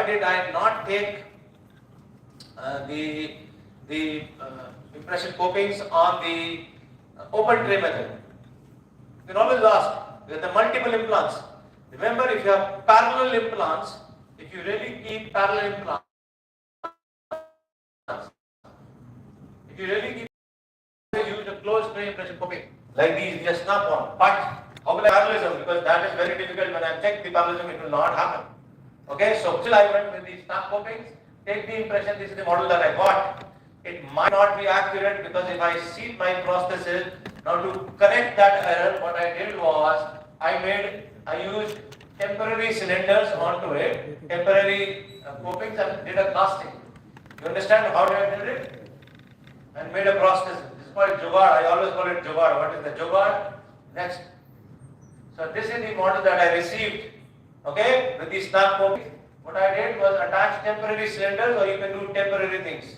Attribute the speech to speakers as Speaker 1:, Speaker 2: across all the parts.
Speaker 1: did I not take the impression copings on the open tray method? You can always ask, with the multiple implants. Remember, if you have parallel implants, if you really keep parallel implants, if you really keep use a closed tray impression coping, like these, just snap on. But how will I parallelism? Because that is very difficult. When I check the parallelism, it will not happen. Okay, so still I went with the snap copings. Take the impression, this is the model that I got. It might not be accurate because if I see my prosthesis, now to correct that error, what I did was I used temporary cylinders onto it, temporary copings, and did a casting. You understand how I did it? And made a prosthesis. This is called jugaad. I always call it jugaad. What is the jugaad? Next. So this is the model that I received. Okay, with the snap coping. What I did was attach temporary cylinders, or you can do temporary things.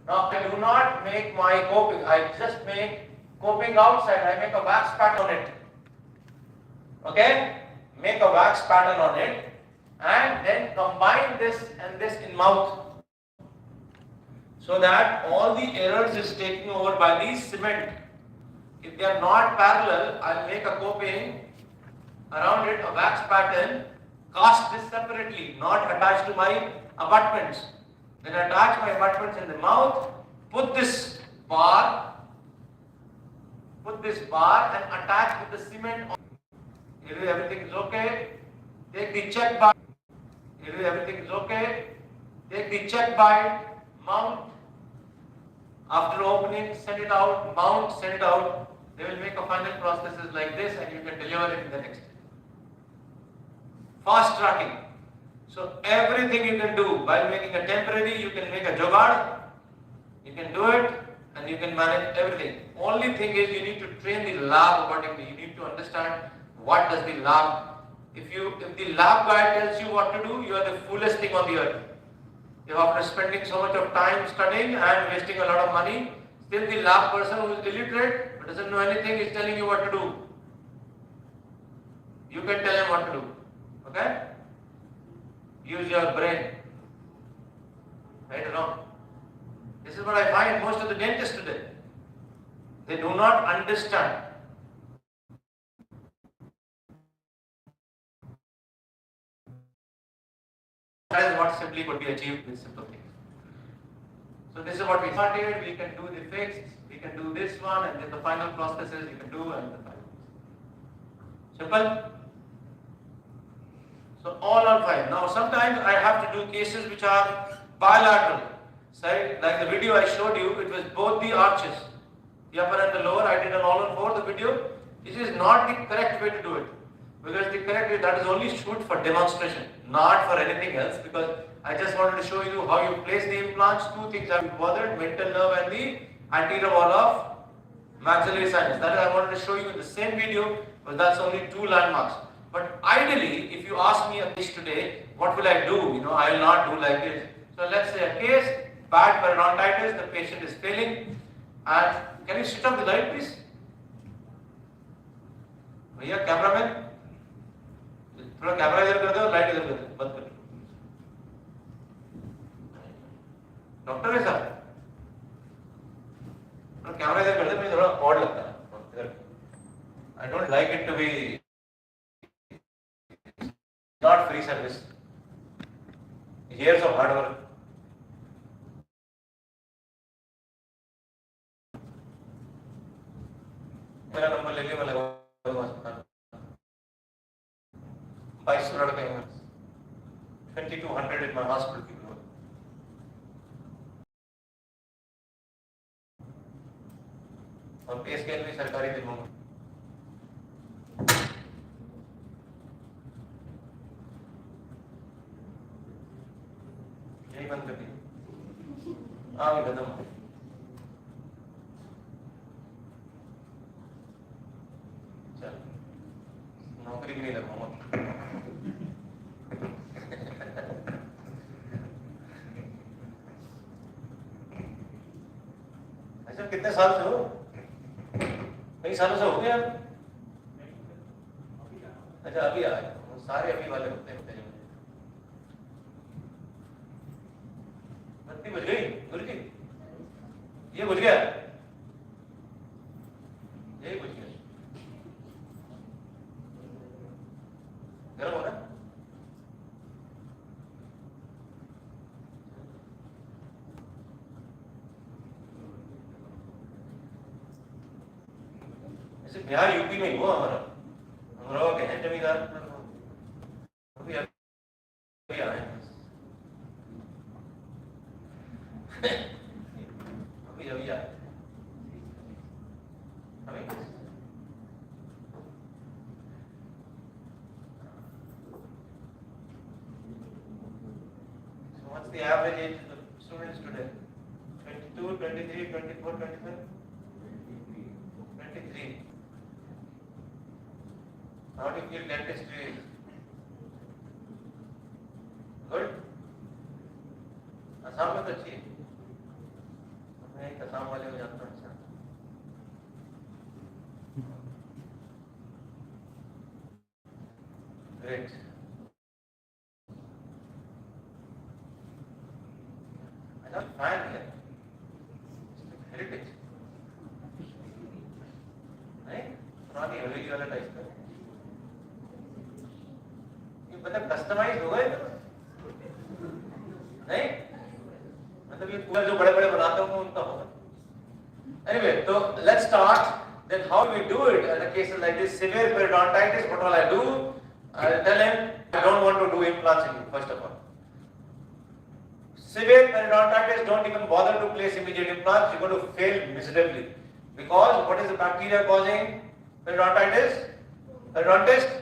Speaker 1: Now I do not make my coping. I just make coping outside. I make a wax pattern on it. Okay, make a wax pattern on it, and then combine this and this in mouth, so that all the errors is taken over by the cement. If they are not parallel, I'll make a coping around it, a wax pattern, cast this separately, not attached to my abutments. Then attach my abutments in the mouth, put this bar and attach with the cement on. If everything is okay, take the check bind. If everything is okay, take the check bind, mount. After opening, send it out, mount, send it out. They will make a final prosthesis like this, and you can deliver it in the next day. Fast tracking. So everything you can do by making a temporary, you can make a jugaad, you can do it, and you can manage everything. Only thing is you need to train the lab accordingly. You need to understand what does the lab. If the lab guy tells you what to do, you are the foolest thing on the earth. If after spending so much of time studying and wasting a lot of money, still the lab person who is illiterate but doesn't know anything is telling you what to do. You can tell him what to do. Okay? Use your brain. Right or wrong? This is what I find most of the dentists today. They do not understand. That is what simply could be achieved with simple things. So this is what we started. We can do the fixed, we can do this one, and then the final prosthesis you can do, and the final. Simple. So all are fine. Now sometimes I have to do cases which are bilateral. Say, like the video I showed you, it was both the arches, the upper and the lower. I did an all-on-4 the video. This is not the correct way to do it. Because the correct way, that is only shoot for demonstration, not for anything else, because I just wanted to show you how you place the implants. Two things I have bothered, mental nerve and the anterior wall of maxillary sinus. That is I wanted to show you in the same video, but that's only two landmarks. But ideally, if you ask me a case today, what will I do? I will not do like this. So let's say a case, bad periodontitis, the patient is failing, and can you switch off the light please? Bhaiya, cameraman? थोड़ा camera इधर कर दो, light इधर कर दो, बंद कर दो. डॉक्टर है साहब, थोड़ा कैमरा इधर कर दो, मुझे थोड़ा ऑड लगता है इधर. I don't like it to be not free service. Years of hard work. मेरा नंबर ले लियो, मैं लगाऊंगा. 2200 payments, 2200 in my hospital people. और पे स्केल भी सरकारी दे दूंगा. यही बंद कर दी. आगे खत्म. चल नौकरी भी नहीं लगाऊंगा. कितने साल से हो? कई सालों से हो गया. अच्छा अभी आए. सारे अभी वाले होते हैं. बत्ती बुझ गई गुरुजी, ये बुझ गया, ये बुझ गया, गर्म हो रहा है? ऐसे बिहार यूपी में ही हुआ हमारा, हम के हैं जमींदार, अभी आए अभी आए So what's the average age of the students today? 22, 23, 24, 25? 23. How do you feel dentistry is? Good? Assam में तो अच्छी है, मैं एक आसाम वाले को जानता हूँ। Great. I don't find here. It's heritage. नहीं? पुरानी हवेली वाला टाइप का। ये मतलब कस्टमाइज होगा ये? नहीं? मतलब ये पूरा जो बड़े-बड़े बनाते होंगे उनका होगा। Anyway, so let's start. Then how we do it in a case like this, severe periodontitis, what all I do? I'll tell him, I don't want to do implants in you, first of all. Severe periodontitis, don't even bother to place immediate implants, you're going to fail miserably. Because what is the bacteria causing periodontitis? Periodontist?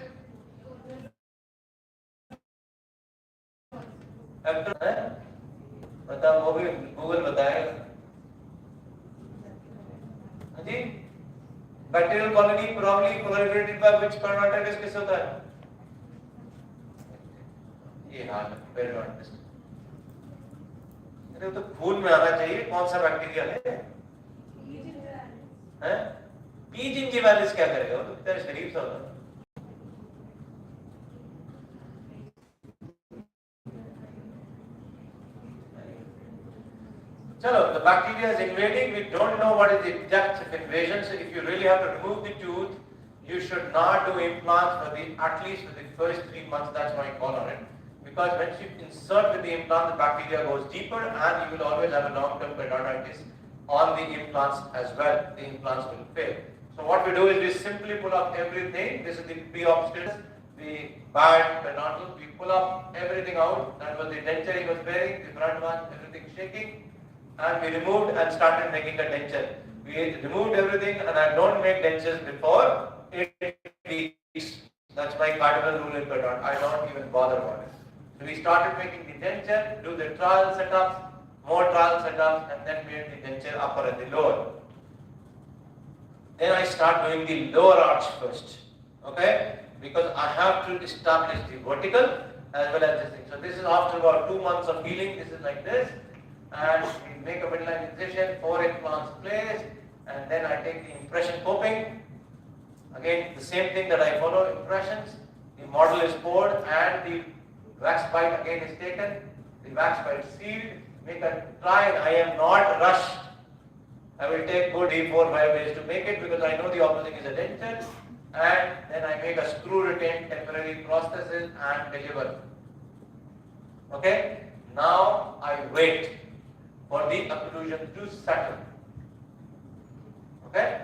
Speaker 1: बता, वो भी Google बताएगा। हाँ जी? Bacterial colony probably proliferated by which periodontitis किस होता है? ये हाल है पेरियोडोंटिस। अरे तो खून में आना चाहिए, कौन सा बैक्टीरिया है? हैं? पी जिंजिवालिस क्या करेगा? वो तो तेरे शरीर से होता है। चलो, the bacteria is invading. We don't know what is the depth of invasion. So if you really have to remove the tooth, you should not do implants for at least for the first 3 months. That's my call on it. Because when you insert with the implant, the bacteria goes deeper, and you will always have a long-term periodontitis on the implants as well. The implants will fail. So what we do is we simply pull up everything. This is the pre-op status, the bad periodontal. We pull up everything out. That was the denture he was wearing, the front one, everything shaking. And we removed and started making a denture. We removed everything, and I don't make dentures before 8 weeks. That's my cardinal rule in periodontitis. I don't even bother about it. So we started making the denture, do the trial setups, more trial setups, and then made the denture upper and the lower. Then I start doing the lower arch first, okay? Because I have to establish the vertical as well as this thing. So this is after about 2 months of healing. This is like this, and we make a midline incision, 4 implants placed, and then I take the impression coping. Again, the same thing that I follow, impressions. The model is poured, and the wax bite again is taken. The wax bite sealed. Make a try. I am not rushed. I will take good 4-5 days to make it, because I know the opposite is a denture, and then I make a screw retained temporary prosthesis and deliver. Okay? Now I wait for the occlusion to settle. Okay?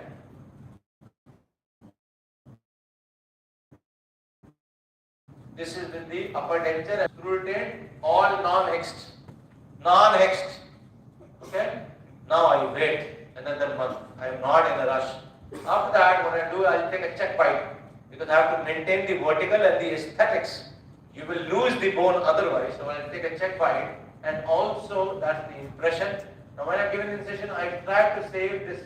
Speaker 1: This is with the upper denture and screw retained, all non-hexed. Non-hexed. Okay? Now I wait another month. I am not in a rush. After that, what I do, I will take a check bite, because I have to maintain the vertical and the aesthetics. You will lose the bone otherwise. So I will take a check bite, and also that's the impression. Now when I give an incision, I try to save this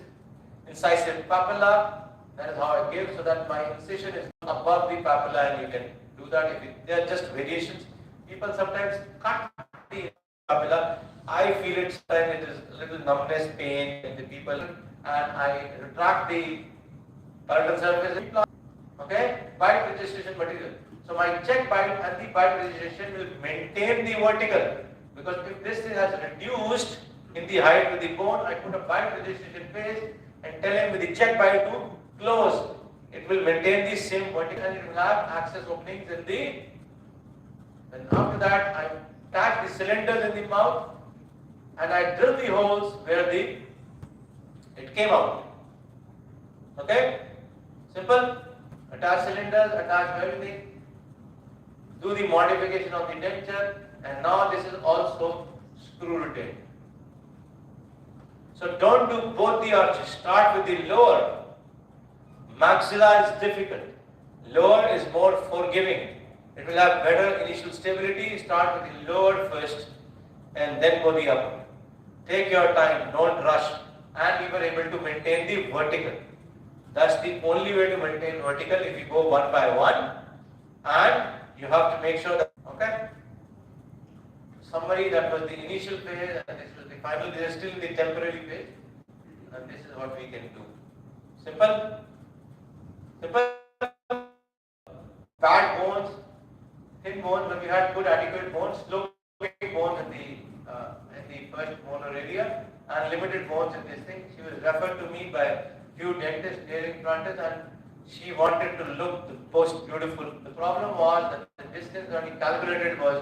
Speaker 1: incisive papilla. That is how I give, so that my incision is above the papilla, and you can do that. They are just variations. People sometimes cut the papilla. I feel it sometimes it is a little numbness, pain in the people, and I retract the palatal surface. Okay, bite registration material. So my check bite and the bite registration will maintain the vertical, Because if this thing has reduced in the height with the bone, I put a bite registration paste and tell him with the check bite to close. It will maintain the same vertical and it will have access openings in the. Then after that, I attach the cylinders in the mouth and I drill the holes where it came out. Okay? Simple. Attach cylinders, attach everything. Do the modification of the denture, and now this is also screw retained. So don't do both the arches. Start with the lower. Maxilla is difficult. Lower is more forgiving. It will have better initial stability. Start with the lower first and then go the upper. Take your time, don't rush, and we were able to maintain the vertical. That's the only way to maintain vertical if you go one by one, and you have to make sure that, okay? Summary, that was the initial phase and this was the final. This is still the temporary phase, and this is what we can do. Simple? Simple? Bad bones, thin bones, when we had good adequate bones, slow bones in the first molar area and limited bones in this thing. She was referred to me by few dentists near in front and she wanted to look the most beautiful. The problem was that the distance that he calculated was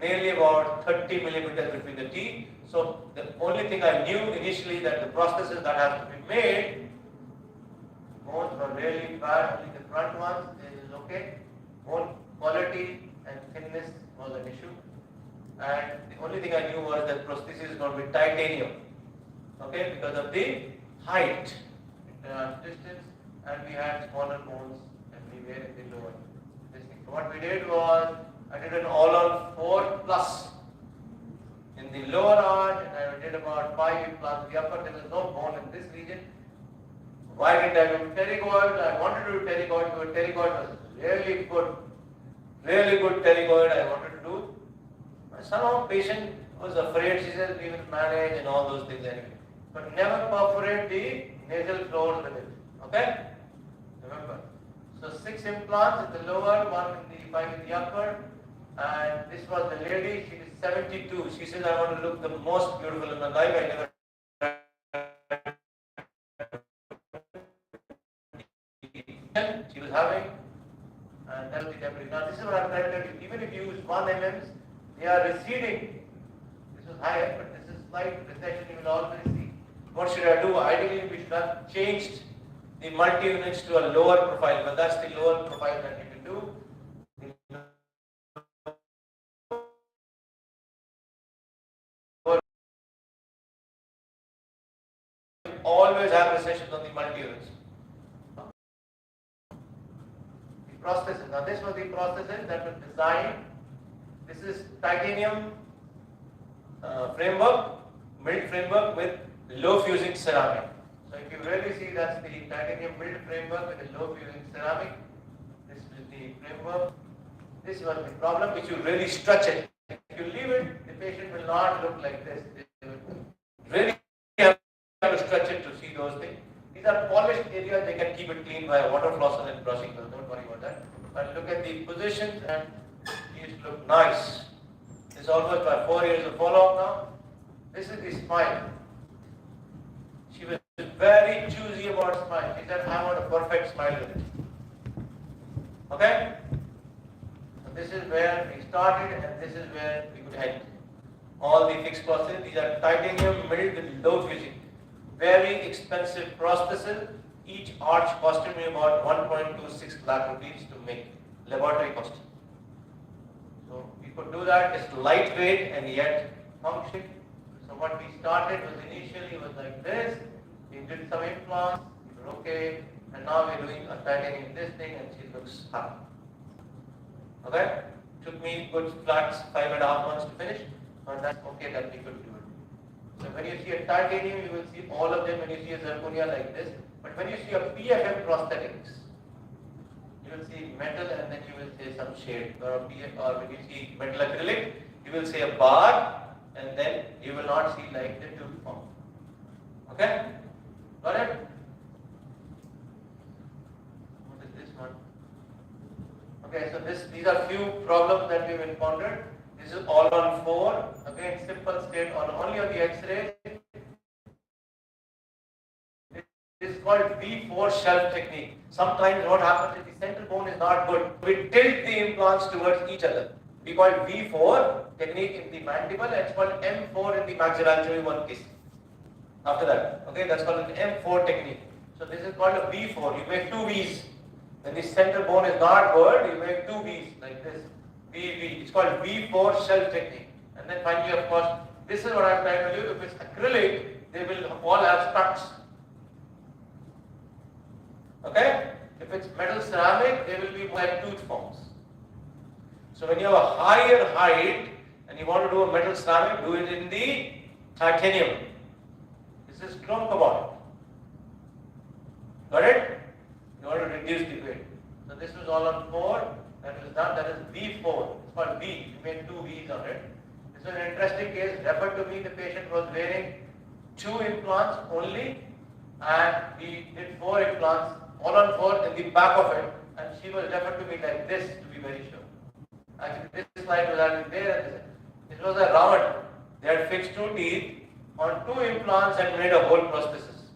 Speaker 1: nearly about 30 millimeters between the teeth. So the only thing I knew initially that the prosthesis that has to be made, bones were really bad, only the front ones is okay. Bone quality and thickness was an issue. And the only thing I knew was that prosthesis is going to be titanium. Okay, because of the height, distance, and we had smaller bones everywhere in the lower. So what we did was, I did an all-on 4+ in the lower arch, and I did about 5 implants in the upper. There was no bone in this region. Why did I do pterygoid? I wanted to do pterygoid because pterygoid was really good pterygoid I wanted to do. Somehow patient was afraid. She said we will manage and all those things anyway. But never perforate the nasal floors with it. Okay? Remember. So 6 implants in the lower, 1 in the 5 in the upper. And this was the lady, she is 72. She says, I want to look the most beautiful in my life. I never. She was having, and that was the temperature. Now this is what I'm trying to tell you. Even if you use 1 mm, they are receding. This is higher, but this is slight recession you will always see. What should I do? Ideally, we should have changed the multi-units to a lower profile, but that's the lower profile that you can do. Always have recessions on the multi-units. The prosthesis. Now this was the prosthesis that was designed. This is titanium framework, milled framework with low fusing ceramic. So if you really see, that's the titanium milled framework with a low fusing ceramic. This is the framework. This was the problem. If you really stretch it, if you leave it, the patient will not look like this. They will really have to stretch it to see those things. These are polished areas. They can keep it clean by water flosser and brushing. So don't worry about that. But look at the positions and these look nice. This is almost by 4 years of follow-up now. This is the smile. She was very choosy about smile. She said, I want a perfect smile with it. Okay? So this is where we started and this is where we could end. All the fixed prostheses, these are titanium milled with low fusing. Very expensive prosthesis. Each arch costed me about 1.26 lakh rupees to make. Laboratory cost. So we could do that. It's lightweight and yet function. So what we started was initially was like this. We did some implants. We were okay. And now we're doing a titanium this thing and she looks happy. Okay? Took me good flat 5.5 months to finish. But that's okay that we could do it. So when you see a titanium, you will see all of them. When you see a zirconia like this. But when you see a PFM prosthetics, you will see metal and then you will see some shade. Or when you see metal acrylic, you will see a bar and then you will not see like the tube form. Okay? Got it? What is this one? Okay, so these are few problems that we've encountered. This is all on 4. Again, simple state on only on the X-ray. This is called V4 shelf technique. Sometimes what happens is the central bone is not good. We tilt the implants towards each other. We call it V4 technique in the mandible, and it's called M4 in the maxillofacial one case. After that, okay, that's called an M4 technique. So this is called a V4. You make two V's. When the central bone is not good, you make two V's like this. VV. It's called V4 shelf technique. And then finally, of course, this is what I'm trying to tell you. If it's acrylic, they will all have struts. Okay? If it's metal ceramic, they will be like tooth forms. So when you have a higher height and you want to do a metal ceramic, do it in the titanium. This is chrome cobalt. Got it? You want to reduce the weight. So this was all on 4. That was done. That is V4. It's called V. You made two V's on it. This is an interesting case. Referred to me, the patient was wearing 2 implants only, and we did 4 implants, all on 4 in the back of it, and she was referred to me like this to be very sure. Actually, this slide was actually there. It was a round. They had fixed 2 teeth on 2 implants and made a whole prosthesis.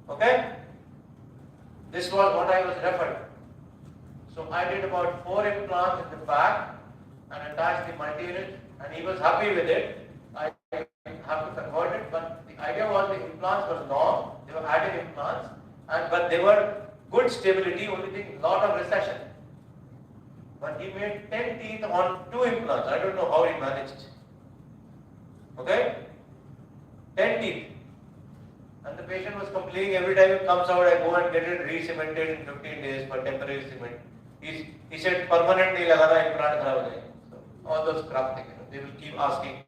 Speaker 1: Okay? This was what I was referred. So I did about 4 implants in the back and attached the multi-unit, and he was happy with it. I have to convert it, but the idea was the implants were long, they were added implants, but they were good stability, only thing, lot of recession. But he made 10 teeth on 2 implants. I don't know how he managed. Okay? 10 teeth. And the patient was complaining every time it comes out, I go and get it re-cemented in 15 days for temporary cement. He said permanent nahi lagana, implant kharab ho jayega. So all those crap things, they will keep asking.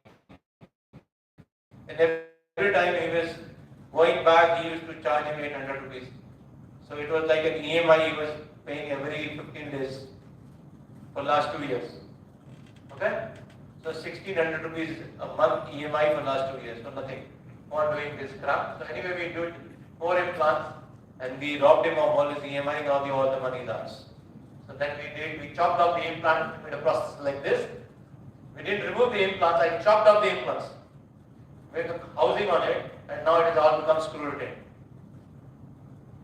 Speaker 1: And every time he was going back, he used to charge him 800 rupees. So it was like an EMI he was paying every 15 days for last 2 years. Okay? So 1600 rupees a month EMI for last 2 years for nothing. For doing this crap. So anyway, we did 4 implants and we robbed him of all his EMI, now all the money is ours. So then we chopped off the implant, made a process like this. We didn't remove the implants, I chopped off the implants, made a housing on it, and now it has all become screw retained.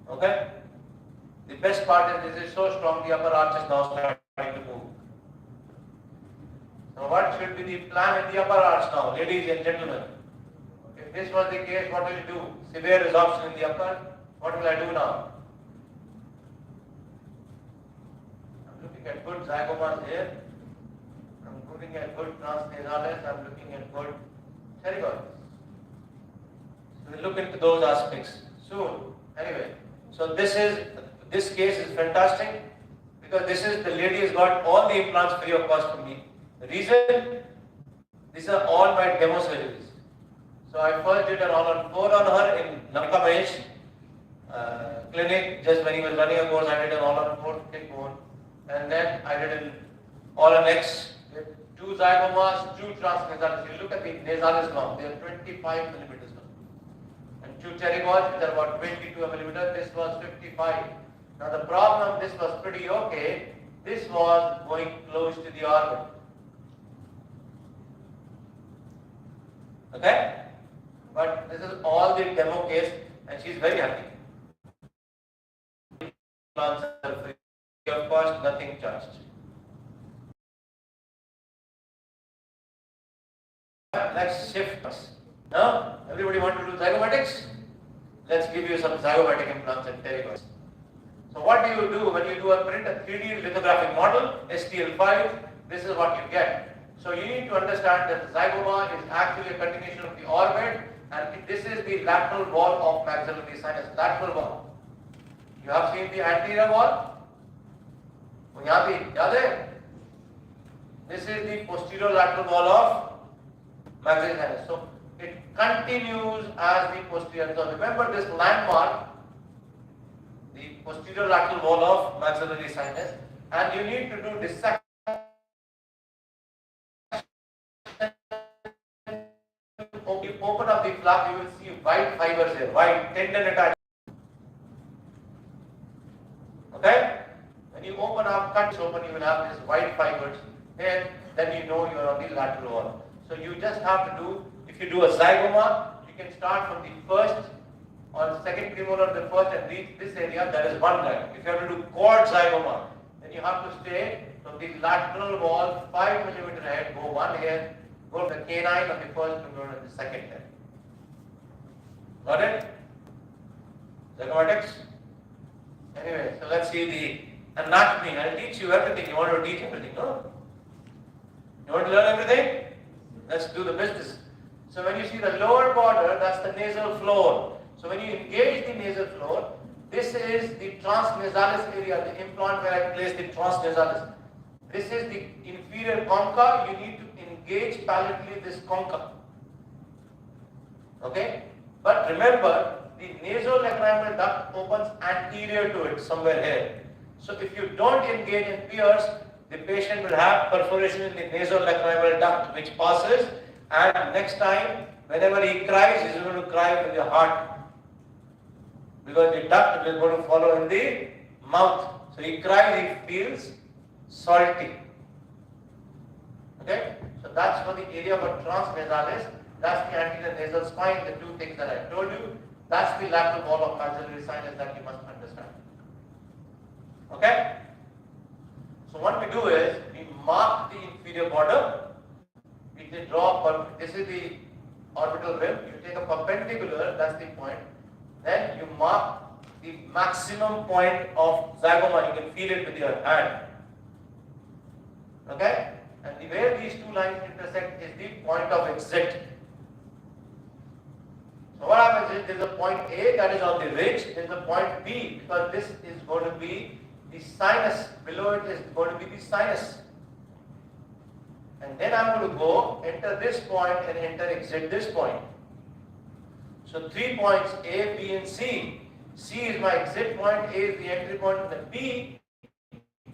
Speaker 1: Okay? The best part is this is so strong, the upper arch is now starting to move. So what should be the plan in the upper arch now, ladies and gentlemen? If this was the case, what will you do? Severe resorption in the upper, what will I do now? I'm looking at good zygomas here. I'm looking at good transnasales. I'm looking at good pterygoids. So we'll look into those aspects soon. Anyway, so this case is fantastic because the lady has got all the implants free of cost from me. The reason, these are all my demo surgeries. So I first did an all-on-4 on her in Namka Mahesh clinic. Just when he was running a course, I did an all-on-4 thick bone. And then I did an all-on-X with 2 zygomas, 2 transnasales. You look at the nasalis now, they are 25 millimeters long. And 2 pterygoids, which are about 22 millimeters. This was 55. Now the problem, this was pretty okay. This was going close to the orbit. Okay? But this is all the demo case and she is very happy. Plants are free of cost, nothing charged. Let's shift. Now, everybody want to do zygomatics? Let's give you some zygomatic implants and pterygoids. So what do you do when you do a 3D lithographic model, STL5? This is what you get. So you need to understand that the zygoma is actually a continuation of the orbit, and this is the lateral wall of maxillary sinus, lateral wall. You have seen the anterior wall? This is the posterior lateral wall of maxillary sinus. So it continues as the posterior. So remember this landmark, the posterior lateral wall of maxillary sinus, and you need to do dissection. You open up the flap, you will see white fibers here, white tendon attached. Okay? When you open up, cut open, you will have these white fibers. Then then you know you are on the lateral wall. So you just have to do, if you do a zygoma, you can start from the first or second premolar of the first and reach this area, that is one line. If you have to do quad zygoma, then you have to stay from the lateral wall 5 mm ahead, go one here, go to the canine of the first premolar and the second here. Got it? Zygomatics? Anyway, so let's see the anatomy. I'll teach you everything. You want to teach everything, no? You want to learn everything? Let's do the business. So when you see the lower border, that's the nasal floor. So when you engage the nasal floor, this is the transnasalis area, the implant where I place the transnasalis. This is the inferior concha. You need to engage palatally this concha. Okay? But remember, the nasolacrimal duct opens anterior to it, somewhere here. So if you don't engage and pierce, the patient will have perforation in the nasolacrimal duct, which passes, and next time, whenever he cries, he's going to cry with the heart. Because the duct is going to follow in the mouth. So he cries, he feels salty. Okay? So that's for the area of transnasalis. That's the anterior nasal spine, the two things that I told you. That's the lateral wall of maxillary sinus that you must understand. Okay? So what we do is, we mark the inferior border. We can draw, this is the orbital rim. You take a perpendicular, that's the point. Then you mark the maximum point of zygoma. You can feel it with your hand. Okay? And where these two lines intersect is the point of exit. So what happens is, there is a point A that is on the ridge, there is a point B, because this is going to be the sinus, below it is going to be the sinus. And then I'm going to go, enter this point and enter, exit this point. So 3 points A, B and C. C is my exit point, A is the entry point, and the B,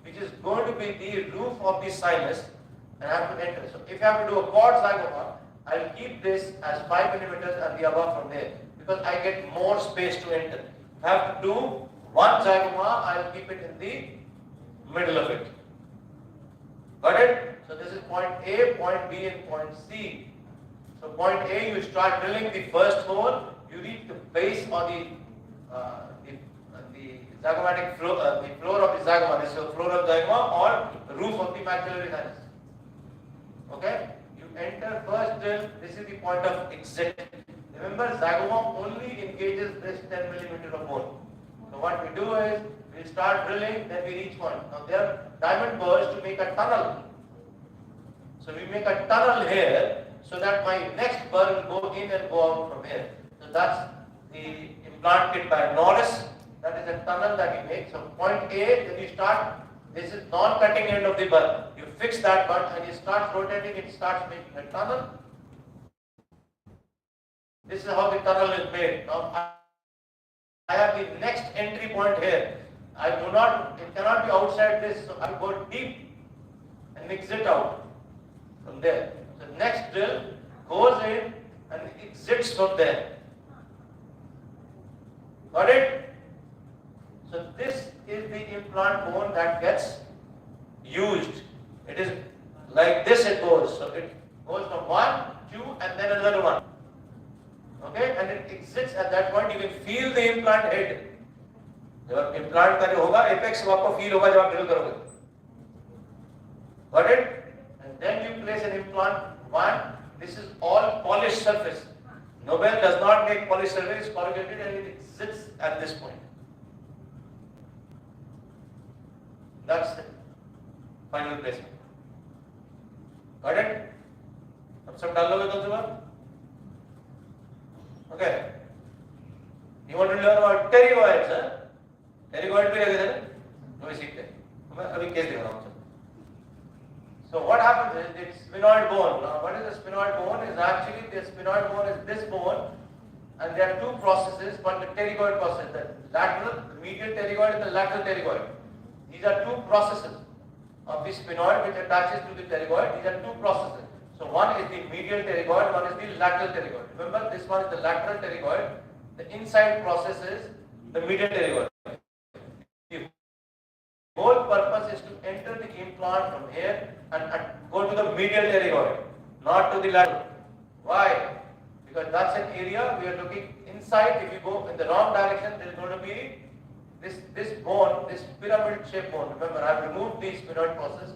Speaker 1: which is going to be the roof of the sinus, and I have to enter. So if I have to do a quad zygoma, I'll keep this as 5 mm and the above from there, because I get more space to enter. If I have to do one zygoma, I'll keep it in the middle of it. Got it? So this is point A, point B and point C. So point A, you start drilling the first hole, you reach the base or the zygomatic floor, the floor of the zygoma. This is the floor of the zygoma or the roof of the maxillary sinus. Okay? You enter first drill, this is the point of exit. Remember, zygoma only engages this 10 mm or more. So what we do is, we start drilling, then we reach one. Now there are diamond burrs to make a tunnel. So we make a tunnel here, so that my next burr will go in and go out from here. So that's the implant kit by Norris. That is a tunnel that you make. So point A, then you start, this is non-cutting end of the burr. You fix that burr and you start rotating, it starts making a tunnel. This is how the tunnel is made. Now I have the next entry point here. It cannot be outside this, so I go deep and exit out from there. So next drill goes in and exits from there. Got it? So this is the implant bone that gets used. It is like this it goes. So it goes from 1, 2 and then another one. Okay? And it exits at that point. You can feel the implant head. जब implant का जो होगा apex वो आपको feel होगा जब आप drill करोगे. Got it? And then you place an implant. One, this is all polished surface. Nobel does not make polished surface, it's corrugated and it exits at this point. That's the final placement. Got it? अब सब डाल लोगे कौन सी बात? Okay. You want to learn about pterygoids, huh? Pterygoid भी रहेगा ना? वो सीखते हैं. मैं अभी केस दिखा रहा हूँ. So what happens is it's sphenoid bone. Now what is the sphenoid bone? Is actually the sphenoid bone is this bone, and there are two processes called the pterygoid process. The lateral, the medial pterygoid and the lateral pterygoid. These are two processes of the sphenoid which attaches to the pterygoid. These are two processes. So one is the medial pterygoid, one is the lateral pterygoid. Remember, this one is the lateral pterygoid. The inside process is the medial pterygoid. The whole purpose is to enter the implant implant from here and go to the medial pterygoid, not to the lateral. Why? Because that's an area we are looking inside. If you go in the wrong direction, there is going to be this bone, this pyramid shaped bone. Remember, I have removed the sphenoid process.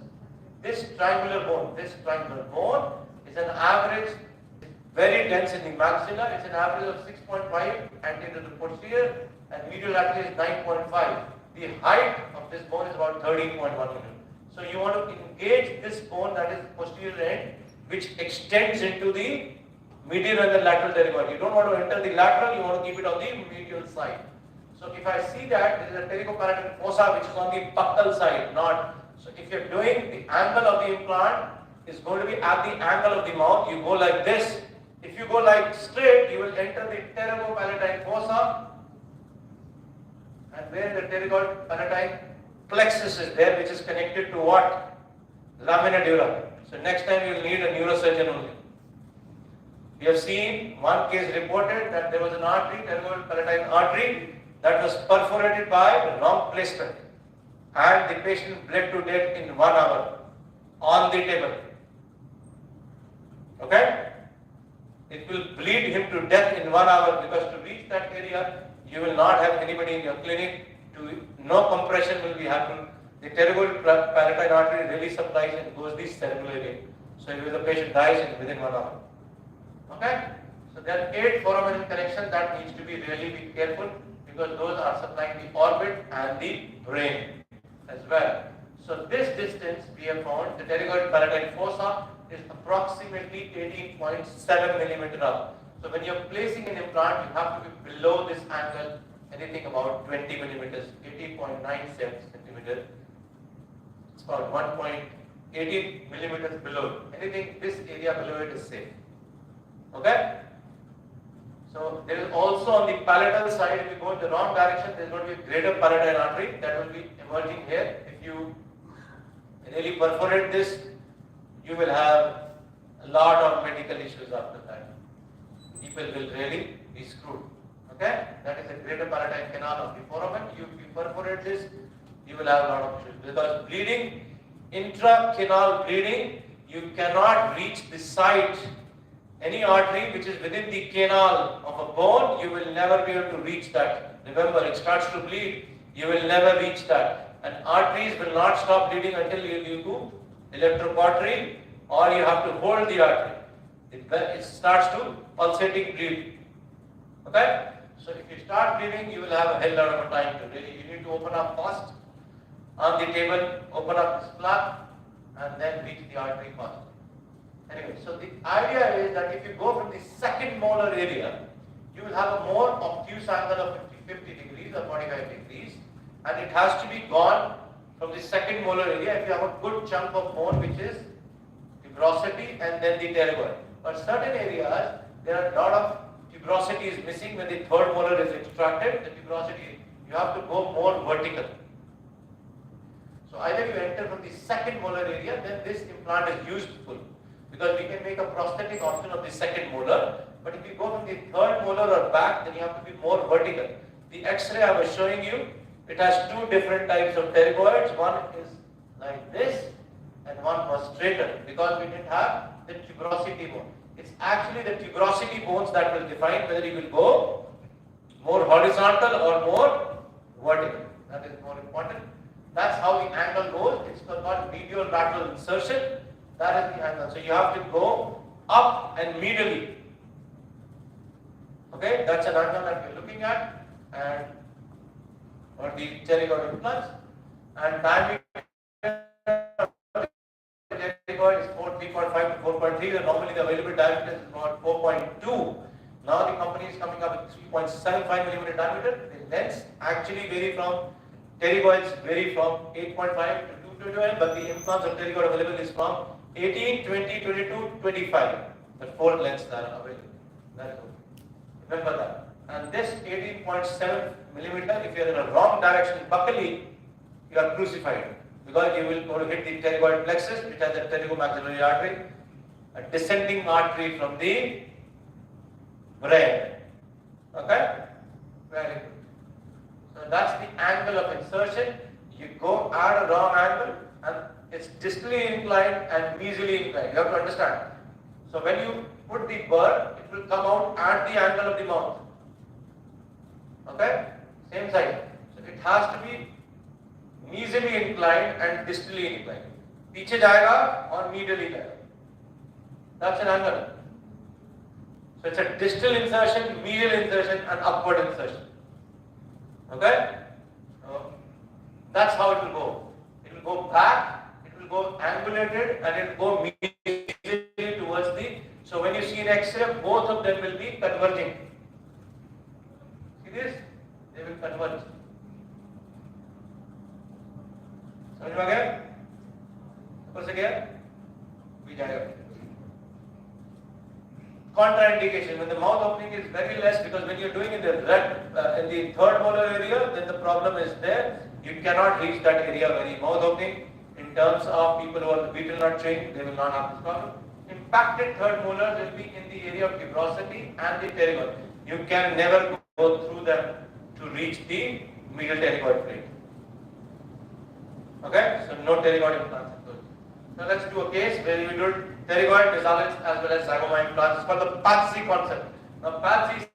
Speaker 1: This triangular bone is an average, very dense in the maxilla. It's an average of 6.5 anterior to posterior, and medial lateral is 9.5. The height of this bone is about 13.1 mm. So you want to engage this bone, that is posterior end, which extends into the medial and the lateral pterygoid. You don't want to enter the lateral, you want to keep it on the medial side. So if I see that there is a pterygopalatal fossa which is on the buccal side, not. So if you're doing the angle of the implant is going to be at the angle of the mouth, you go like this. If you go like straight, you will enter the pterygopalatine fossa, and where the pterygopalatine plexus is there, which is connected to what? Lamina dura. So next time you will need a neurosurgeon only. We have seen one case reported that there was an artery, pterygopalatine artery, that was perforated by the wrong placement, and the patient bled to death in 1 hour on the table. Okay? It will bleed him to death in 1 hour, because to reach that area, you will not have anybody in your clinic. No compression will be happening. The pterygopalatine artery really supplies and goes the cerebral area. So the patient dies within 1 hour. Okay? So there are 8 foramen connections that needs to be really be careful, because those are supplying the orbit and the brain as well. So this distance we have found, the pterygopalatine fossa is approximately 18.7 millimeter up. So when you are placing an implant, you have to be below this angle, anything about 20 millimeters, 18.97 centimeter. It's about 1.18 millimeters below. Anything this area below it is safe. Okay? So there is also on the palatal side, if you go in the wrong direction, there is going to be a greater palatine artery that will be emerging here. If you really perforate this, you will have a lot of medical issues after that. People will really be screwed. Okay? That is a greater palatine canal of the foramen. If you perforate this, you will have a lot of issues. Because bleeding, intracanal bleeding, you cannot reach the site. Any artery which is within the canal of a bone, you will never be able to reach that. Remember, it starts to bleed, you will never reach that. And arteries will not stop bleeding until you do electrocautery, or you have to hold the artery. It starts to pulsating bleed. Okay? So if you start bleeding, you will have a hell lot of time to really. You need to open up first on the table, open up this flap, and then reach the artery first. Anyway, so the idea is that if you go from the second molar area, you will have a more obtuse angle of 50 degrees or 45 degrees, and it has to be gone from the second molar area if you have a good chunk of bone which is tuberosity and then the pterygoid. But certain areas, there are a lot of tuberosity is missing. When the third molar is extracted, the tuberosity, you have to go more vertical. So either you enter from the second molar area, then this implant is useful, because we can make a prosthetic option of the second molar. But if you go from the third molar or back, then you have to be more vertical. The X-ray I was showing you, it has 2 different types of pterygoids. One is like this, and one was straighter, because we didn't have the tuberosity bone. It's actually the tuberosity bones that will define whether you will go more horizontal or more vertical. That is more important. That's how the angle goes. It's called medial lateral insertion. That is the angle. So you have to go up and medially. Okay, that's an angle that we're looking at, and for the pterygoid implants. And diameter pterygoid is 3.5 to 4.3. And normally the available diameter is about 4.2. Now the company is coming up with 3.75 millimeter diameter. The lengths actually vary from pterygoids vary from 8.5 to 2.2, but the implants of pterygoid available is from 18, 20, 22, 25. The 4 lengths that are available. That is okay. Remember that. And this 18.7 millimeter, if you are in a wrong direction buccally, you are crucified, because you will go to hit the pterygoid plexus, which has a pterygomaxillary artery, a descending artery from the brain. Okay? Very good. So that's the angle of insertion. You go at a wrong angle, and It's distally inclined and mesially inclined. You have to understand. So when you put the burr, it will come out at the angle of the mouth. Okay? Same side. So it has to be mesially inclined and distally inclined. पीछे जाएगा और medially जाएगा. That's an angle. So it's a distal insertion, medial insertion, and upward insertion. Okay? That's how it will go. It will go back, it will go angulated, and it will go medially towards the. So when you see an X-ray, both of them will be converging. See this? They will converge. समझ में आ गया? ऊपर से गया? भी जाएगा. Contraindication, when the mouth opening is very less, because when you're doing in the third molar area, then the problem is there. You cannot reach that area very mouth opening. In terms of people who are beetle nut trained, they will not have this problem. Impacted third molars will be in the area of tuberosity and the pterygoid. You can never go through them to reach the medial pterygoid plate. Okay, so no pterygoid implants. So let's do a case where we do pterygoid, nasales as well as zygoma implants. It's called the PATSI concept. Now PATSI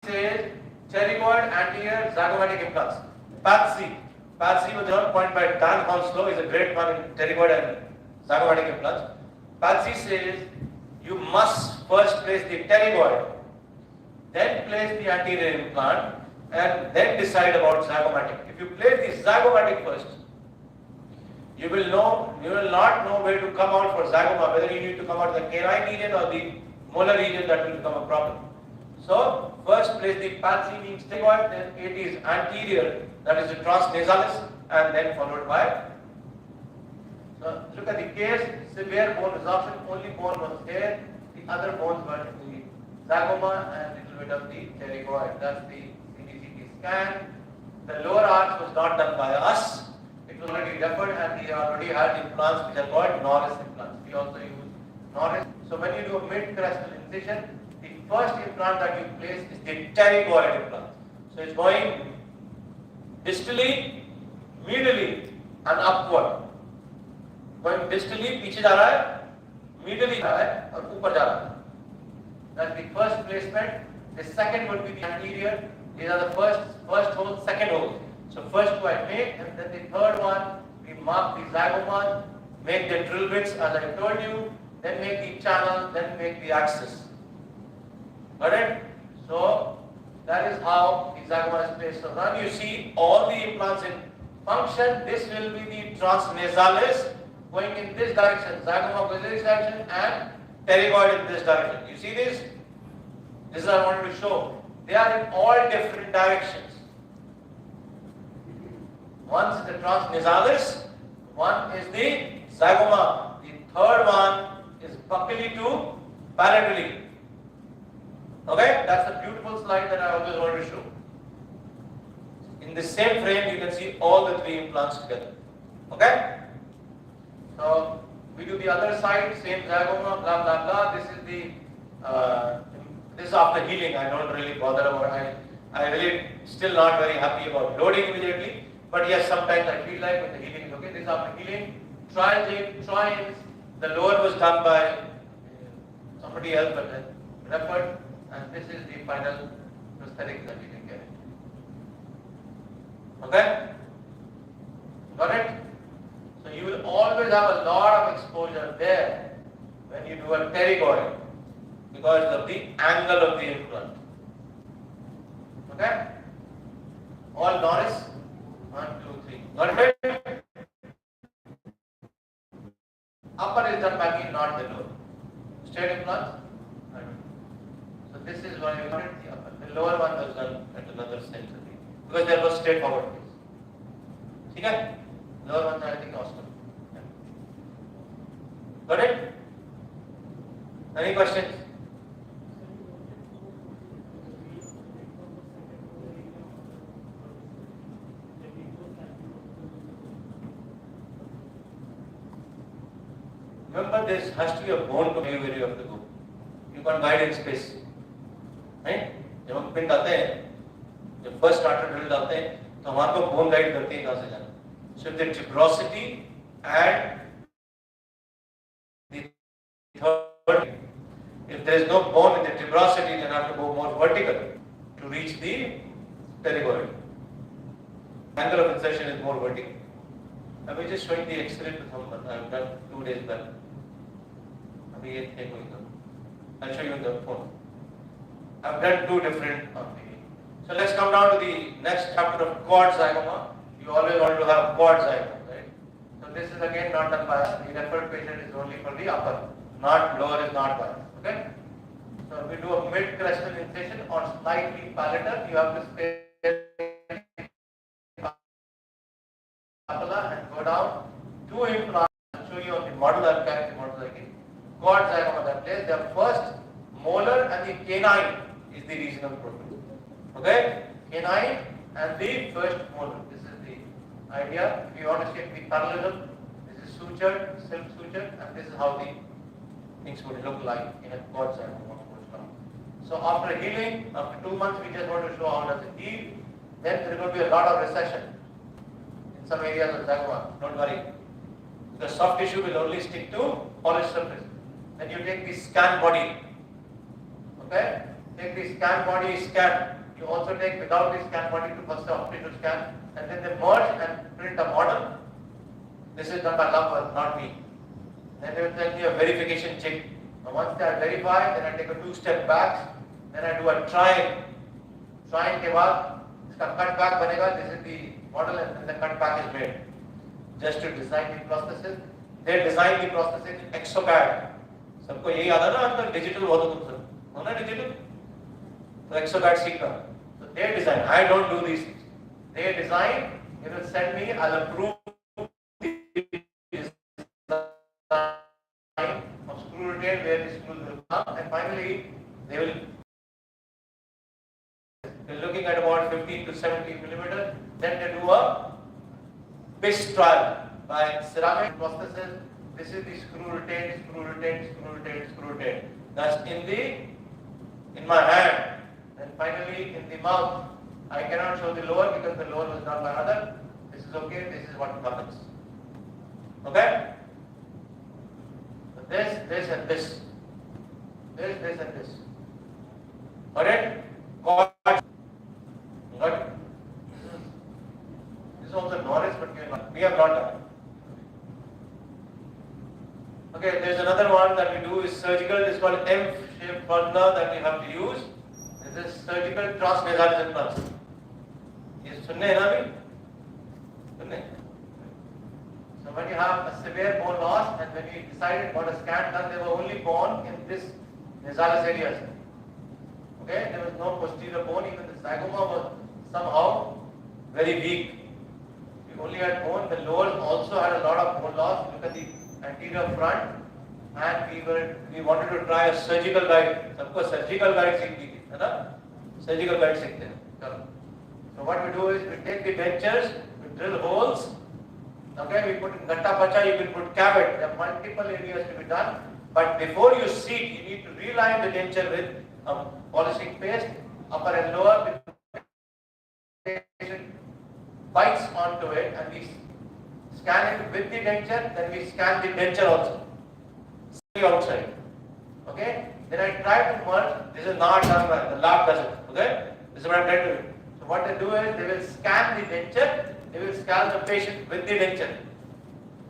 Speaker 1: says pterygoid anterior zygomatic implants. PATSI was coined by Dan Hounslow, is a great one in pterygoid and zygomatic implants. PATSI says you must first place the pterygoid, then place the anterior implant, and then decide about zygomatic. If you place the zygomatic first, you will not know where to come out for zygoma, whether you need to come out the canine region or the molar region. That will become a problem. So first place the PATSI means pterygoid, then it is anterior, that is the transnasalis, and then followed by. So look at the case, severe bone resorption, only bone was there, the other bones were in the zygoma and little bit of the pterygoid. That's the CT scan. The lower arch was not done by us. It was already referred, and we already had implants which are called Norris implants. We also use Norris. So when you do a mid-crestal incision, the first implant that you place is the pterygoid implant. So it's going distally, medially, and upward. Going distally, पीछे जा रहा है, medially जा रहा है, और ऊपर जा रहा है. That's the first placement. The second would be the anterior. These are the first hole, second hole. So first two I make, and then the third one we mark the zygomas, make the drill bits as I told you, then make the channel, then make the axis. Got it? So that is how the zygoma is placed. So now you see all the implants in function. This will be the transnasalis going in this direction, zygoma goes in this direction, and pterygoid in this direction. You see this? This is what I wanted to show. They are in all different directions. One is the transnasalis, one is the zygoma. The third one is buccally to palatal. Okay, that's the beautiful slide that I always wanted to show. In the same frame, you can see all the three implants together. Okay? So we do the other side, same zygoma, blah blah blah. This is the this is after healing. I don't really bother about. I really still not very happy about loading immediately. But yes, sometimes I feel like when the healing is okay. This is after healing. Trials. The lower was done by somebody else, but then referred. And this is the final prosthetic that you can get. Okay? Got it? So you will always have a lot of exposure there when you do a pterygoid because of the angle of the implant. Okay? All Norris. 1, 2, 3. Got it? Upper is done by me, not the lower. Straight implants. So this is why you got it. The upper. The lower one was done at another center because there was straightforward case. Okay? Lower one I think also. Got it? Any questions? Remember, there has to be a bone to view where you have to go. You can't guide in space. Right? जब हम pin डालते हैं, जब first starter drill डालते हैं, तो हमारे को बोन गाइड करती है कहाँ से जाना. So the tuberosity and the third, if there is no bone in the tuberosity, then I have to go more vertical to reach the pterygoid. Angle of insertion is more vertical. I will just showing the X-ray to someone. I have done 2 days back. I'll show you on the phone. I've done 2 different. So let's come down to the next chapter of quad zygoma. You always want to have quad zygoma, right? So this is again not done by us. The referred patient is only for the upper, not lower is not by us. Okay? So we do a mid-crestal incision or slightly palatal. You have to stay and go down 2 implants. I'll show you on the model. I'll carry the model again. Quad zygoma that place. The first molar and the canine is the regional profile. Okay? Canine and the first molar. This is the idea. If you want to check the parallelism, this is sutured, self-sutured, and this is how the things would look like in a quad zygoma. So after healing, after 2 months, we just want to show how does it heal. Then there is going to be a lot of recession in some areas of zygoma. Don't worry. The soft tissue will only stick to polished surface. Then you take the scan body. Okay? Take the scan body scan. You also take without the scan body to first soft tissue scan, and then they merge and print a model. This is done by Love, not me. Then they will send you a verification check. Now once they are verified, then I take a 2-step back. Then I do a trine. Trine के बाद इसका cut back बनेगा. This is the model, and then the cut back is made. Just to design the prosthesis. They design the prosthesis in exocad. सबको यही आता है ना आजकल डिजिटल बहुत हो तुम सब हो ना डिजिटल तो exocad सीखना. So they design. I don't do these things. They design. They will send me. I'll approve the design of screw rotate where the screws will come, and finally they will. They're looking at about 15 to 17 millimeters. Then they do a BIS trial by ceramic prosthesis. This is the screw rotate, screw rotate, screw rotate, screw rotate. That's in my hand. Then finally in the mouth. I cannot show the lower because the lower was done by another. This is okay. This is what happens. Okay? So this, and this. This, and this. Alright? Got it? This is also knowledge, but we have not done it. Okay, there's another one that we do is surgical. This is called M-shaped formula that we have to use. This is surgical transnasal implants. ये सुनने हैं ना अभी? सुनने? So when you have a severe bone loss, and when we decided what a scan done, they were only born in this nasalis areas. Okay, there was no posterior bone. Even the zygoma was somehow very weak. We only had bone. The lower also had a lot of bone loss. Look at the anterior front, and we wanted to try a surgical guide. सबको surgical guide सीखनी थी, है ना? Surgical guide सीखते हैं. चलो. So what we do is we take the dentures, we drill holes. Okay, we put in gatta pacha, you can put cavity. There are multiple areas to be done. But before you seat, you need to reline the denture with polishing paste, upper and lower. Bites onto it, and we scan it with the denture. Then we scan the denture also. See outside. Okay. Then I try to merge. This is not done by the lab does it. Okay. This is what I'm trying to do. So what they do is they will scan the denture. They will scan the patient with the denture.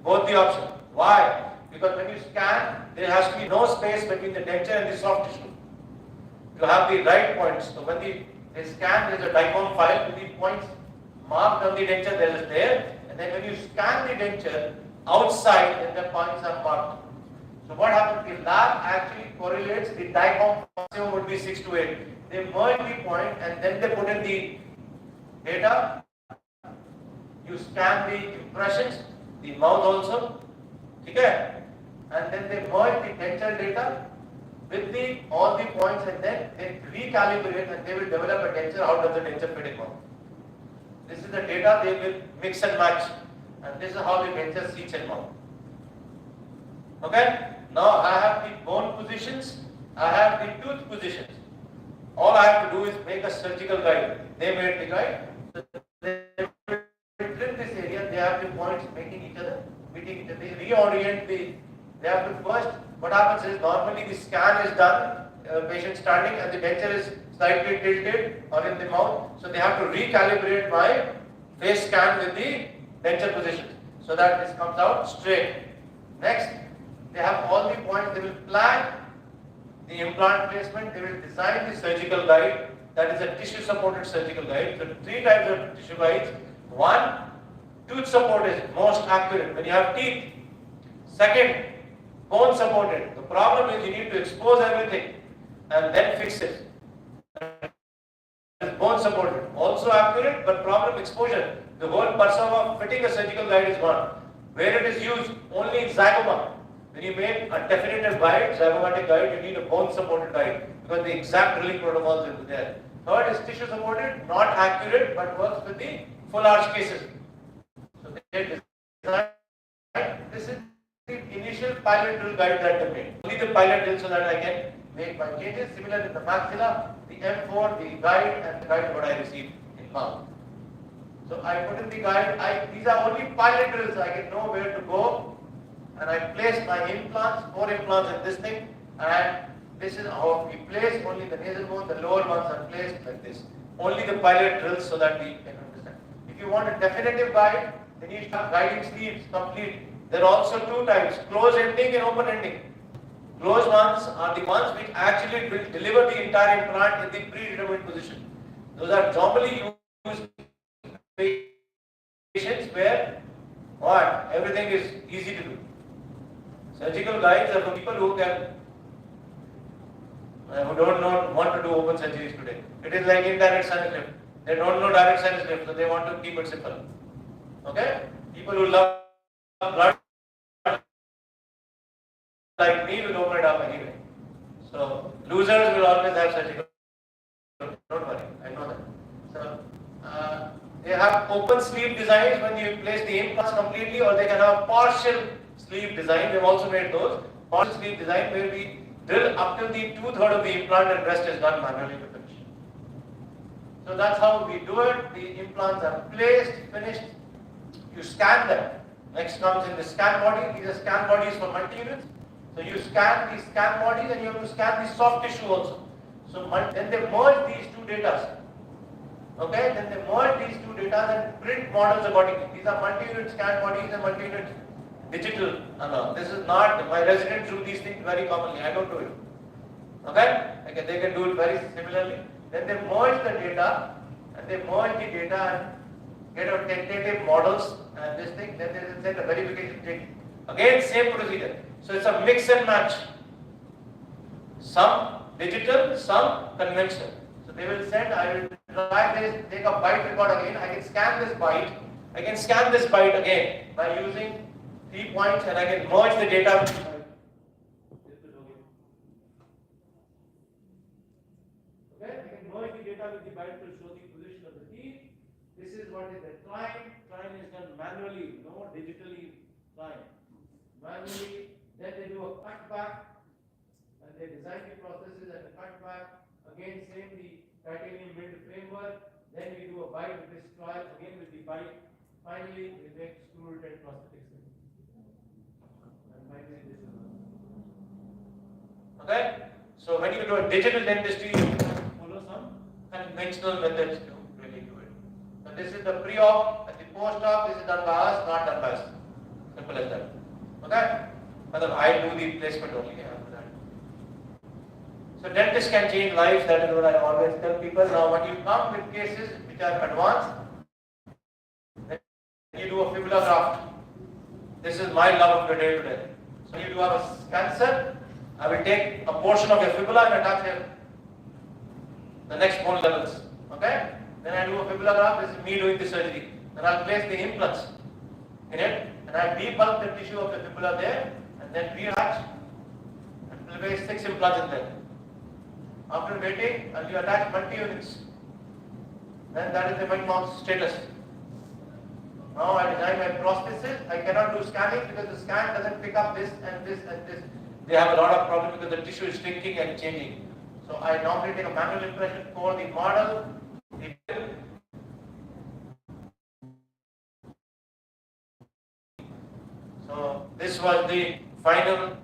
Speaker 1: Both the options. Why? Because when you scan, there has to be no space between the denture and the soft tissue. You have the right points. So when they scan, there is a dicom file with the points marked on the denture. There is there, and then when you scan the denture outside, then the points are marked. So what happens? The lab actually correlates the dicom maximum would be 6 to 8. They merge the point and then they put in the data. You scan the impressions, the mouth also, okay? And then they merge the dental data with all the points, and then they recalibrate and they will develop a denture out of the denture fitting mouth. This is the data they will mix and match, and this is how the denture seats in mouth. Okay? Now I have the bone positions, I have the tooth positions. All I have to do is make a surgical guide. They made the guide. So they will trim this area, they have the reorient they have to first, what happens is normally the scan is done, patient standing and the denture is slightly tilted or in the mouth, so they have to recalibrate by face scan with the denture position so that this comes out straight. Next, they have all the points, they will plan the implant placement, they will design the surgical guide, that is a tissue supported surgical guide. So 3 types of tissue guides. One, tooth support is most accurate when you have teeth. Second, bone supported. The problem is you need to expose everything and then fix it. Bone supported, also accurate, but problem exposure. The whole purpose of fitting a surgical guide is gone. Where it is used only in zygoma. When you make a definitive guide, zygomatic guide, you need a bone supported guide because the exact drilling protocols will be there. Third is tissue supported, not accurate, but works with the full arch cases. So they design, this is the initial pilot drill guide that they made. Only the pilot drill so that I can make my changes. Similar in the maxilla, the M4, the guide, and the guide what I received in mouth. So I put in the guide, these are only pilot drills, I can know where to go, and I place my implants, 4 implants in this thing, and this is how we place only the nasal bone, the lower ones are placed like this. Only the pilot drills so that we can understand. If you want a definitive guide, then you have guiding sleeves complete. There are also 2 types, close ending and open ending. Closed ones are the ones which actually will deliver the entire implant in the predetermined position. Those are normally used in patients where what? Everything is easy to do. Surgical guides are for people who don't want to do open surgeries today. It is like indirect sinus lift. They don't know direct sinus lift, so they want to keep it simple. Okay? People who love blood like me will open it up anyway. So losers will always have surgical. Don't worry, I know that. So they have open sleeve designs when you place the implants completely, or they can have partial sleeve design. They've also made those partial sleeve design where we drill up till the 2/3 of the implant and rest is done manually to finish. So that's how we do it. The implants are placed, finished. You scan them. Next comes in the scan body. These are scan bodies for multi-units. So you scan the scan bodies and you have to scan the soft tissue also. So then they merge these 2 data. Okay, then they merge these 2 data and print models accordingly. These are multi-unit scan bodies and multi-unit digital. This is not, my residents do these things very commonly. I don't do it. Okay, they can do it very similarly. Then they merge the data and they merge the data and get a tentative models and this thing. Then they will send a verification thing. Again, same procedure. So it's a mix and match. Some digital, some conventional. So they will send, I will try this, take a bite record again. I can scan this bite. I can scan this bite again by using 3 points and I can merge the data with the bite. Okay, I can merge the data with the bite to show the position of the teeth. This is what is the climb. Climb is done manually, no digitally climb. Manually. Then they do a cut back and they design the processes and a cut back. Again, same the titanium build framework. Then we do a bite with this trial again with the bite. Finally, we make screw retained prosthetics. And finally, this is okay. So when you do a digital dentistry, you have to follow some conventional methods to really do it. So this is the pre-op and the post-op. This is done by us, not done by us. Simple as that. Okay. I do the placement only after that. So dentists can change lives, that is what I always tell people. Now when you come with cases which are advanced, then you do a fibula graft. This is my love of the day today. So you do have a cancer, I will take a portion of your fibula and attach here the next bone levels. Okay? Then I do a fibula graft, this is me doing the surgery. Then I'll place the implants in it and I debulk the tissue of the fibula there. And then reattach and will place 6 implants in there. After waiting, and you attach multi-units. Then that is the wet mouth status. Now I design my prosthesis. I cannot do scanning because the scan doesn't pick up this and this and this. They have a lot of problems because the tissue is shrinking and changing. So I normally take a manual impression for the model. So this this was the final,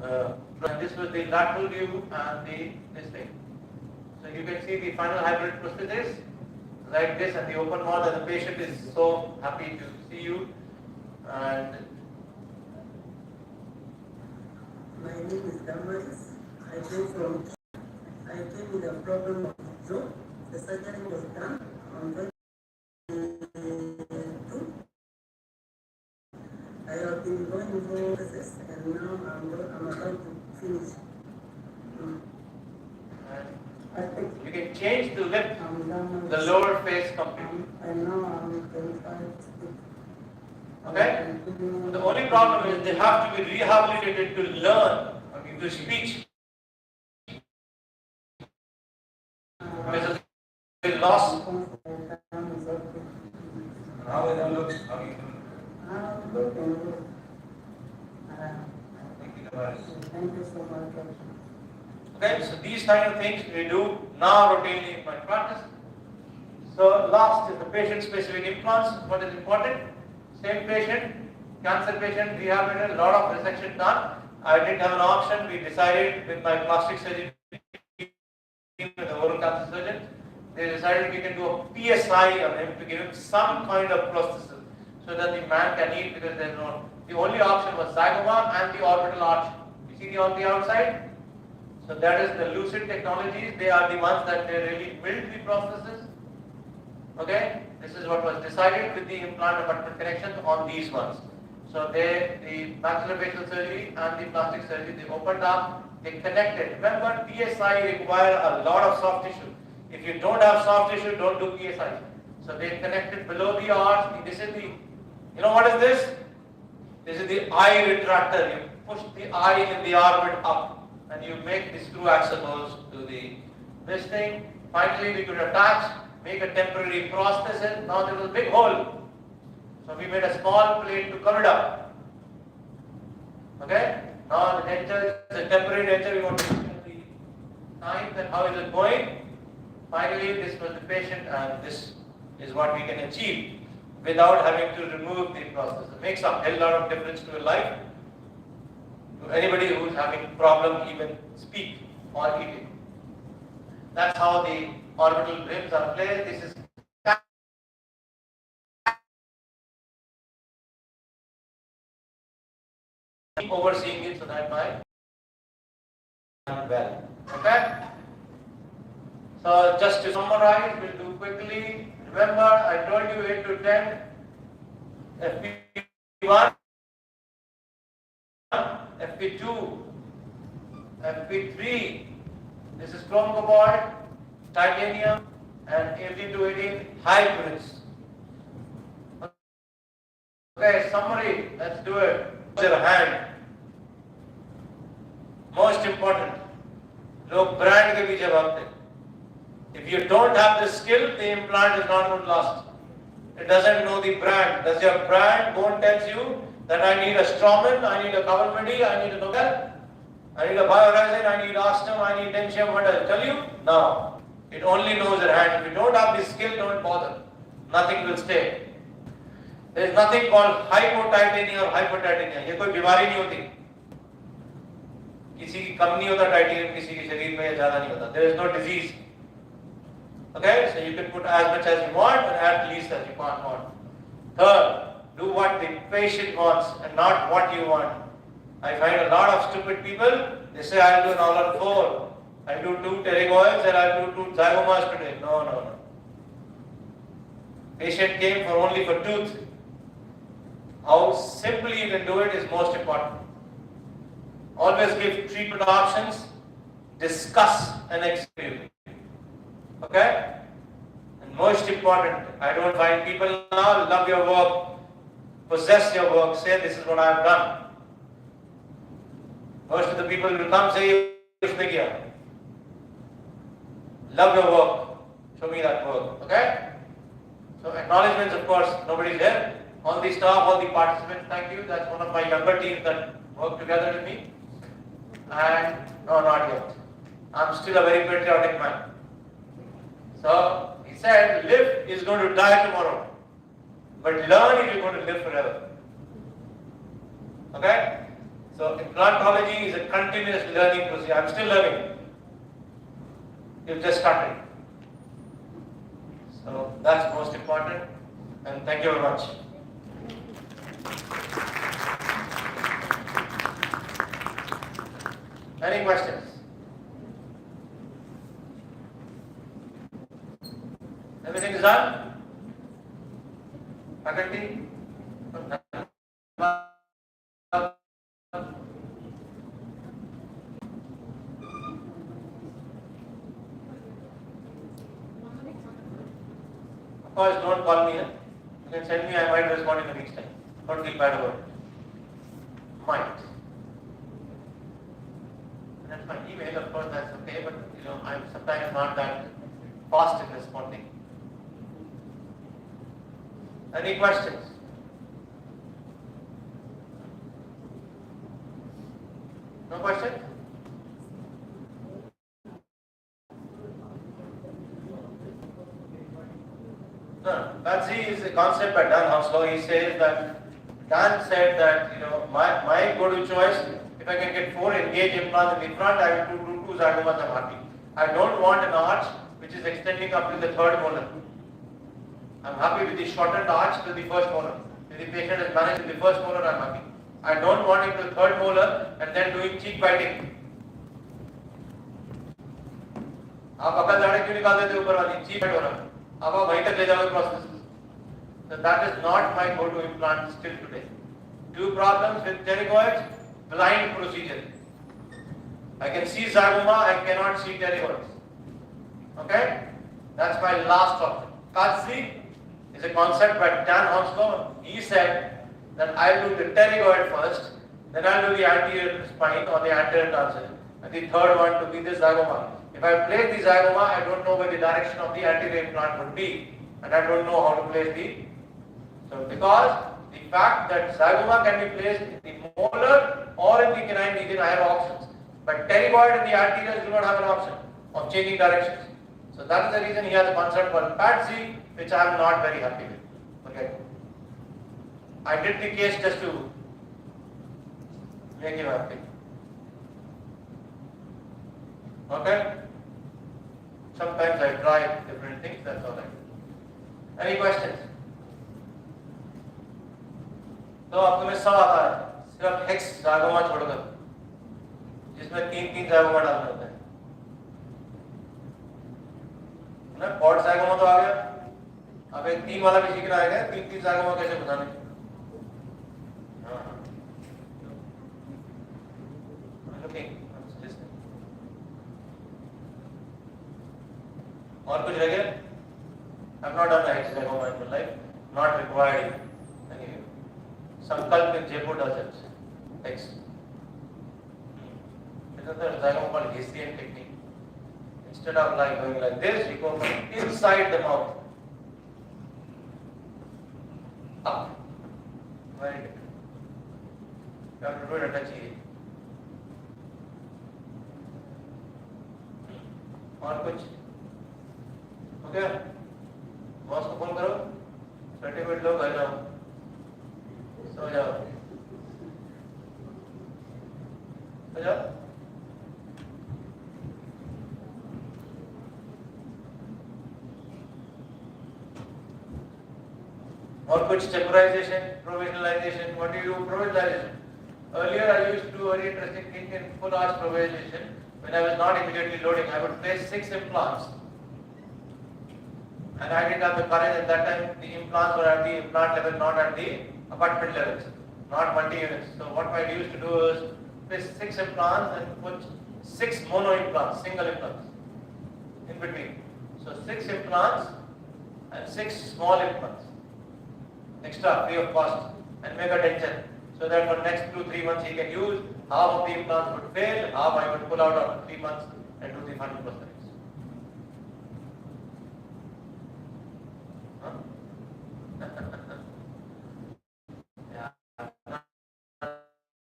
Speaker 1: and this was the lateral view and this thing. So you can see the final hybrid prosthesis like this, and the open mouth, and the patient is so happy to see you. And
Speaker 2: my name is Damaris. I came with a problem of jaw. The surgery was done on 22. I have been going through this, and now I'm about to finish.
Speaker 1: you can change the lip, the lower face completely.
Speaker 2: And now I'm 25.
Speaker 1: Okay? The only problem is they have to be rehabilitated to learn, to speech. Because they lost. How is it look? How you doing?
Speaker 2: Thank you so much.
Speaker 1: Okay, so these kind of things we do now routinely in my practice. So last is the patient-specific implants. What is important? Same patient, cancer patient, rehabilitated, a lot of resection done. I didn't have an option. We decided with my plastic surgeon, with the oral cancer surgeon, they decided we can do a PSI on him to give him some kind of prosthesis so that the man can eat, because there's no. The only option was zygoma and the orbital arch. You see on the outside? So that is the Lucid Technologies. They are the ones that they really built the prosthesis. Okay, this is what was decided with the implant abutment connections on these ones. So the maxillofacial surgery and the plastic surgery, they opened up, they connected. Remember, PSI require a lot of soft tissue. If you don't have soft tissue, don't do PSI. So they connected below the arch. This is the, you know what is this? This is the eye retractor. You push the eye in the orbit up, and you make the screw axle holes to this thing. Finally, we could attach, make a temporary prosthesis. Now there was a big hole. So we made a small plate to cover it up. Okay? Now the denture is a temporary denture. We want to look at the signs and how is it going. Finally, this was the patient, and this is what we can achieve without having to remove the prosthesis. It makes a hell lot of difference to your life. To anybody who is having problem even speak or eating. That's how the orbital ribs are placed. This is overseeing it so that my well. Okay? So just to summarize, we'll do quickly. Remember, I told you 8 to 10, FP1, FP2, FP3, this is chrome cobalt, titanium, and 18 to 18 hybrids. Okay, summary, let's do it. Your hand. Most important, लोग brand के पीछे भागते. If you don't have the skill, the implant is not going to last. It doesn't know the brand. Does your brand bone tells you that I need a Straumann, I need a Cavalmedi, I need a Nobel, I need a BioHorizon, I need Ostem, I need Dentium? What does it tell you? No. It only knows your hand. If you don't have the skill, don't bother. Nothing will stay. There is nothing called hypotitania or hypertitania. ये कोई बीमारी नहीं होती. किसी की कम नहीं होता titanium, किसी के शरीर में ज़्यादा नहीं होता. There is no disease. Okay, so you can put as much as you want and at least as you can't want. Third, do what the patient wants and not what you want. I find a lot of stupid people, they say I'll do an all-on-4, I'll do 2 pterygoids and I'll do 2 zygomas today. No. Patient came for only for tooth. How simply you can do it is most important. Always give treatment options, discuss and explain. Okay? And most important, I don't find people now love your work, possess your work, say this is what I have done. Most of the people will come say, love your work, show me that work. Okay? So acknowledgements, of course, nobody's here. All the staff, all the participants, thank you. That's one of my younger teams that work together with me. And no, not yet. I'm still a very patriotic man. So he said, live is going to die tomorrow, but learn if you're going to live forever. Okay? So implantology is a continuous learning process. I'm still learning. You've just started. So that's most important. And thank you very much. Any questions? Everything is done? Faculty? Of course, don't call me. You can send me, I might respond in the next time. Don't feel bad about it. Might. That's my email, of course, that's okay, but I'm sometimes not that fast in responding. Any questions? No questions? No, Patsy is a concept by Dan Hounslow. He says that Dan said that my go-to choice, if I can get 4 engaged implants in the front, I will do 2 zygomas. I'm happy. I don't want an arch which is extending up to the 3rd molar. I'm happy with the shortened arch to the 1st molar. If the patient is managed with the 1st molar, I'm happy. I don't want him to the 3rd molar and then doing cheek biting. आप अकल दाढ़ी क्यों निकाल देते ऊपर वाली cheap बैठ हो रहा है अब आप वहीं तक ले जाओगे process so that is not my go-to implant still today. 2 problems with pterygoids, blind procedure. I can see zygoma, I cannot see pterygoids. Okay, that's my last option. Katsi is a concept by Dan Hounslow. He said that I'll do the pterygoid first, then I'll do the anterior spine or the anterior tarsal, and the 3rd one to be the zygoma. If I place the zygoma, I don't know where the direction of the anterior implant would be, and I don't know how to place the. So, because the fact that zygoma can be placed in the molar or in the canine region, I have options. But pterygoid and the anteriors do not have an option of changing directions. So that is the reason he has a concept called PATZ, which I am not very happy with. Okay. I did the case just to make him happy. Okay? Sometimes I try different things, that's all I do. Any questions? तो आपको में सब आता है, सिर्फ hex ज़ाइगोमा छोड़कर, जिसमें 3 ज़ाइगोमा डालना होता है। ना कॉर्ड ज़ाइगोमा तो आ गया, अब एक 3 वाला भी सीखना आएगा, 3 ज़ाइगोमा कैसे बताने? हाँ। और कुछ रह गया? I've not done a hex zygoma in my life, not required. Sankalp in Jaipur does it. Hex. It's a zygomal called Hessian technique. Instead of going like this, you go from inside the mouth. Up. Very good. You have to do it at a cheese. और कुछ? Okay? Boss को phone करो. Certificate लो, घर जाओ. सो जाओ. सो जाओ. और कुछ temporization, provisionalization. What do you do? Provisionalization. Earlier I used to do very interesting thing in full arch provisionalization. When I was not immediately loading, I would place 6 implants. And I didn't have the courage at that time. The implants were at the implant level, not at the apartment levels, not multi-units. So what I used to do is place 6 implants and put 6 mono implants, single implants in between. So 6 implants and 6 small implants, extra free of cost, and make a tension. So that for next 2-3 months he can use. Half of the implants would fail, half I would pull out after 3 months and do the 100%. Huh? Yeah,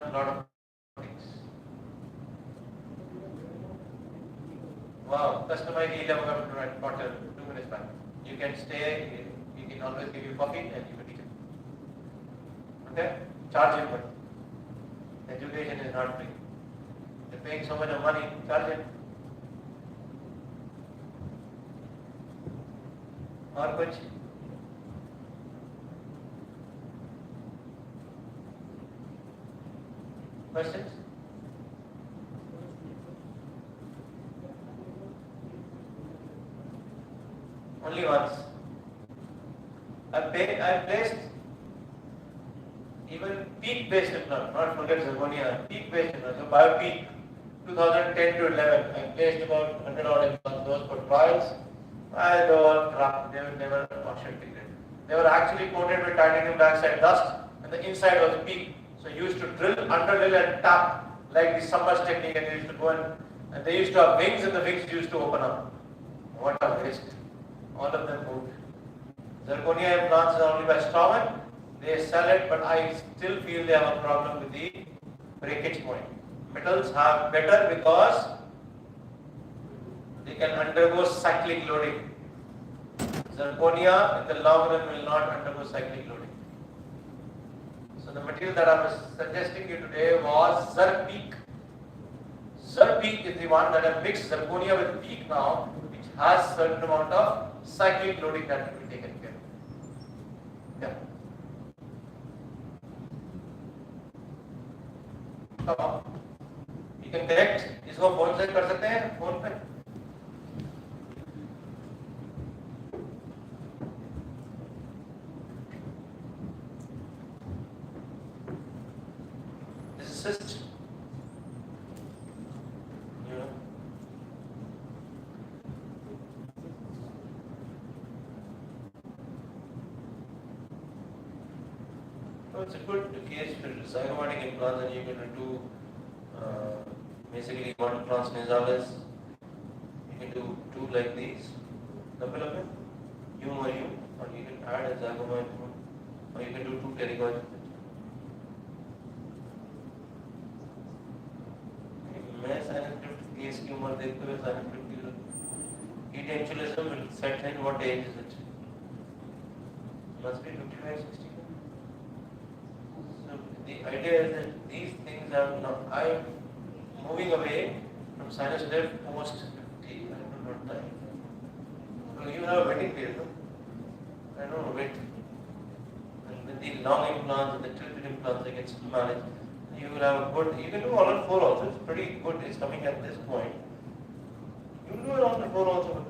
Speaker 1: a lot of things. Wow, customize e-level got 2 minutes back. You can stay, he can always give you coffee and you can eat it. Okay? Charge him. Education is not free. You're paying so much of money, charge it. और कुछ? Questions? Only once. I placed even peak-based implant, not forget zirconia, peak-based implant. So by peak, 2010 to 11, I placed about 100 odd implants. Those for trials. They were all crap. They were never authenticated. They were actually coated with titanium dioxide dust, and the inside was peak. So you used to drill, underdrill, and tap like the submerged technique, and you used to go and they used to have wings, and the wings used to open up. What a waste! All of them moved. Zirconia implants are only by Straumann. They sell it, but I still feel they have a problem with the breakage point. Metals have better because they can undergo cyclic loading. Zirconia in the long run will not undergo cyclic loading. So the material that I was suggesting you today was Zirpeak. Zirpeak is the one that I mixed zirconia with peak now, which has certain amount of cyclic loading that will be taken care of. Yeah. Come on. You can connect. इसको phone से कर सकते हैं phone पे. This is cyst. You know. So it's a good case for zygomatic implants, and you're going to do basically one implants nasalis. You can do two like these, double of it, U or U, or you can add a zygoma, or you can do two pterygoids. मैं sinus drift case की उम्र देखते हुए sinus drift की heat embolism will set in. What age is it? Must be 55, 60. So the idea is that these things are not. I'm moving away from sinus drift post 50. I don't know what time. So you have a waiting period, no? I don't know, wait. And with the long implants and the tilted implants, they get managed. You will have a good. You can do all on 4 also. It's pretty good. It's coming at this point. You will do it on the 4 also.